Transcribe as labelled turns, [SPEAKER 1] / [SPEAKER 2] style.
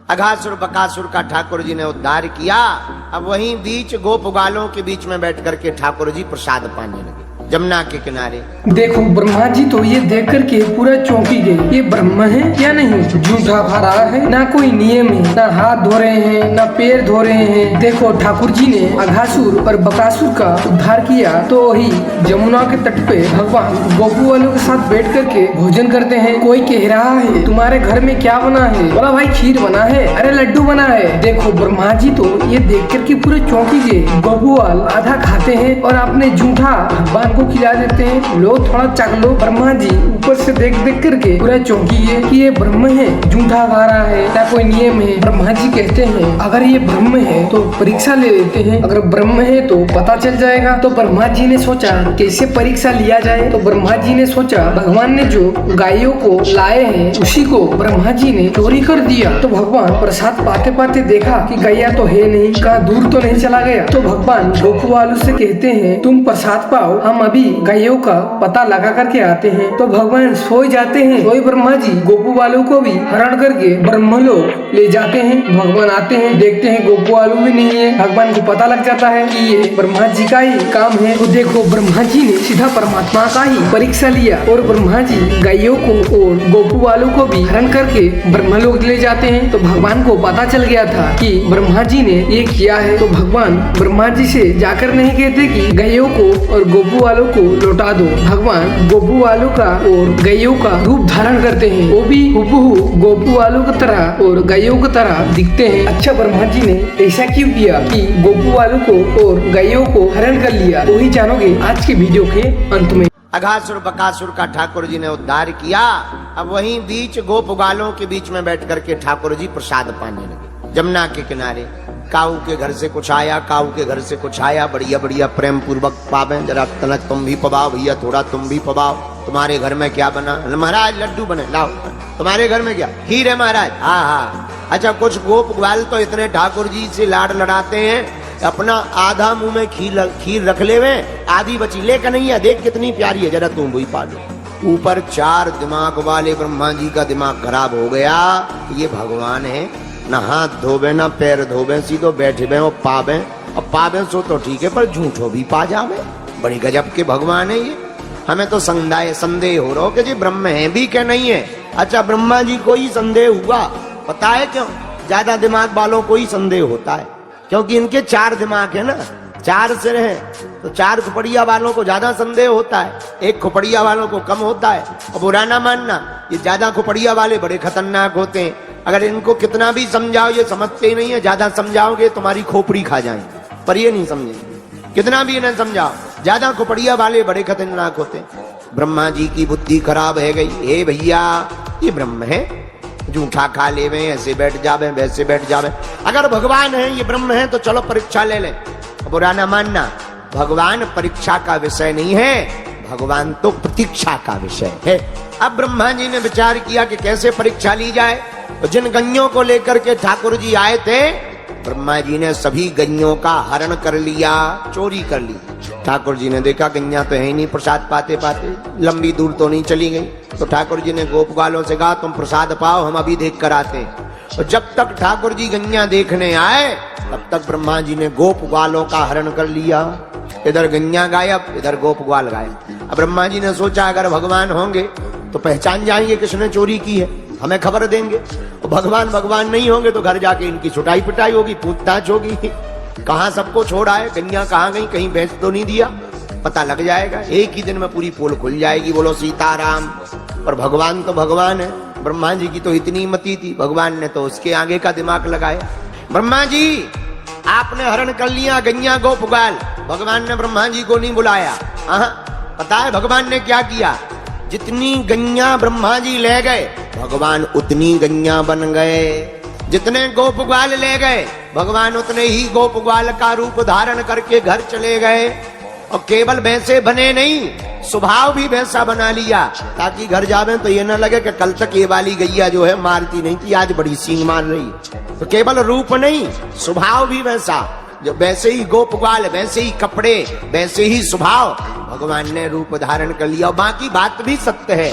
[SPEAKER 1] अघासुर बकासुर का ठाकुर जी ने उद्धार किया। अब वहीं बीच गोप ग्वालों के बीच में बैठ करके ठाकुर जी प्रसाद पाने लगे जमुना के किनारे।
[SPEAKER 2] देखो ब्रह्मा जी तो ये देख करके पूरा चौंकी गए, ये ब्रह्म है या नहीं? झूठा खा रहा है, ना कोई नियम है, ना हाथ धो रहे हैं, ना पैर धो रहे हैं। देखो ठाकुर जी ने अघासुर और बकासुर का उद्धार किया तो वही जमुना के तट पे भगवान गोपू वालों के साथ बैठ करके भोजन करते हैं। कोई कह रहा है तुम्हारे घर में क्या बना है? बोला भाई खीर बना है, अरे लड्डू बना है। देखो ब्रह्मा जी तो ये देख करके पूरे चौंकी गए। गोपू वाल आधा खाते हैं और अपने झूठा भगवान को खिला देते हैं, लो थोड़ा चख लो। ब्रह्मा जी ऊपर से देख देख करके पूरा चौंकी है कि ये ब्रह्म है, झूठा खा रहा है, ना कोई नियम है। ब्रह्मा जी कहते हैं अगर ये ब्रह्म है तो परीक्षा ले लेते हैं, अगर ब्रह्म है तो पता चल जाएगा। तो ब्रह्मा जी ने सोचा कैसे परीक्षा लिया जाए। तो ब्रह्मा जी ने सोचा भगवान ने जो गायों को लाए हैं उसी को ब्रह्मा जी ने चोरी कर दिया। तो भगवान प्रसाद पाते पाते देखा कि गैया तो है नहीं, कहाँ दूर तो नहीं चला गया। तो भगवान गोपू वालों से कहते हैं तुम प्रसाद पाओ, हम अभी गायों का पता लगा करके आते हैं। तो भगवान सोई जाते हैं। सोई ब्रह्मा जी गोपू वालों को भी हरण करके ब्रह्मलोक ले जाते हैं। भगवान आते हैं, देखते हैं गोपू वालों भी नहीं है। भगवान को पता लग जाता है कि ये ब्रह्मा जी का ही काम है। तो देखो ब्रह्मा जी ने सीधा परमात्मा का ही परीक्षा लिया और ब्रह्मा जी गायों को और गोपू वालों को भी हरण करके ब्रह्मलोक ले जाते हैं। तो भगवान को पता चल गया था कि ब्रह्मा जी ने ये किया है। तो भगवान ब्रह्मा जी से जाकर नहीं कहते कि गायों को और गोपू वालों को लौटा दो। भगवान गोपू वालों का और गायों का रूप धारण करते हैं, वो भी हुबहू गोपू वालों की तरह और गायों की तरह दिखते हैं। अच्छा ब्रह्मा जी ने ऐसा क्यों किया कि गोपू वालों को और गायों को हरण कर लिया, वही जानोगे आज के वीडियो के अंत में।
[SPEAKER 1] अघासुर बकासुर का ठाकुर जी ने उद्धार किया। अब वहीं बीच गोप ग्वालों के बीच में बैठ करके ठाकुर जी प्रसाद पाने लगे जमुना के किनारे। काऊ के घर से कुछ आया, काऊ के घर से कुछ आया, बढ़िया बढ़िया प्रेम पूर्वक पावे, जरा तनक तुम भी पवाओ भैया, थोड़ा तुम भी पवाओ। तुम्हारे घर में क्या बना? महाराज लड्डू बने, लाओ। तुम्हारे घर में क्या? खीर है महाराज। हाँ हाँ। अच्छा कुछ गोप ग्वाल तो इतने ठाकुर जी से लाड लड़ाते हैं, अपना आधा मुंह में खीर रख ले वे, आधी बची ले कन्हैया देख कितनी प्यारी है, जरा तुम भी पा लो। ऊपर चार दिमाग वाले ब्रह्मा जी का दिमाग खराब हो गया। ये भगवान है, ना हाथ धोबे ना पैर धोबे, सीधो बैठे बे और पावे, और पावे सो तो ठीक है पर झूठो भी पा जावे। बड़ी गजब के भगवान है ये। हमें तो संदेह हो रहा हो कि जी ब्रह्म है भी क्या नहीं है। अच्छा ब्रह्मा जी को ही संदेह हुआ, पता है क्यों? ज्यादा दिमाग वालों को ही संदेह होता है, क्योंकि इनके चार दिमाग है ना, चार सिर है, तो चार खुपड़िया वालों को ज्यादा संदेह होता है, एक खुपड़िया वालों को कम होता है। और बुरा ना मानना, ये ज्यादा खुपड़िया वाले बड़े खतरनाक होते हैं। अगर इनको कितना भी समझाओ ये समझते ही नहीं है, ज्यादा समझाओगे तुम्हारी खोपड़ी खा जाएंगे, पर ये नहीं समझेंगे। कितना भी इन्हें समझाओ, ज्यादा खुपड़िया वाले बड़े खतरनाक होते हैं। ब्रह्मा जी की बुद्धि खराब है गई। हे भैया ये ब्रह्म है, झूठा खा ले में, ऐसे बैठ जावे वैसे बैठ जावे। अगर भगवान है ये ब्रह्म है तो चलो परीक्षा ले लें। बुरा ना मानना, भगवान परीक्षा का विषय नहीं है, भगवान तो प्रतीक्षा का विषय है। अब ब्रह्मा जी ने विचार किया कि कैसे परीक्षा ली जाए। तो जिन गैयों को लेकर के ठाकुर जी आए थे, ब्रह्मा जी ने सभी गैयों का हरण कर लिया, चोरी कर ली। ठाकुर जी ने देखा गैया तो है नहीं, प्रसाद पाते पाते लंबी दूर तो नहीं चली गई। तो ठाकुर जी ने गोप ग्वालों से कहा तुम प्रसाद पाओ, हम अभी देख कर आते हैं। और जब तक ठाकुर जी गैया देखने आए तब तक ब्रह्मा जी ने गोप ग्वालों का हरण कर लिया। इधर गैया गायब, इधर गोप ग्वाल गायब। अब ब्रह्मा जी ने सोचा अगर भगवान होंगे तो पहचान जाएंगे किसने चोरी की है, हमें खबर देंगे। और भगवान नहीं होंगे तो घर जाके इनकी छुटाई पिटाई होगी, पूछताछ होगी, कहाँ सबको छोड़ आए, गैया कहाँ गई, कहीं भैंस तो नहीं दिया, पता लग जाएगा। एक ही दिन में पूरी पोल खुल जाएगी। बोलो सीताराम। पर भगवान तो भगवान है, ब्रह्मा जी की तो इतनी मति थी, भगवान ने तो उसके आगे का दिमाग लगाया। ब्रह्मा जी आपने हरण कर लिया गैया गोप ग्वाल, भगवान ने ब्रह्मा जी को नहीं बुलाया। पता है भगवान ने क्या किया? जितनी गैया ब्रह्मा जी ले गए भगवान उतनी गैया बन गए, जितने गोप ग्वाल ले गए भगवान उतने ही गोप ग्वाल का रूप धारण करके घर चले गए। और केवल वैसे बने नहीं, स्वभाव भी वैसा बना लिया ताकि घर जावे तो ये न लगे कि कल तक ये वाली गैया जो है मारती नहीं थी, आज बड़ी सींग मार रही। तो केवल रूप नहीं, स्वभाव भी वैसा, जो वैसे ही गोप ग्वाल, वैसे ही कपड़े, वैसे ही स्वभाव, भगवान ने रूप धारण कर लिया। बाकी बात भी सत्य है,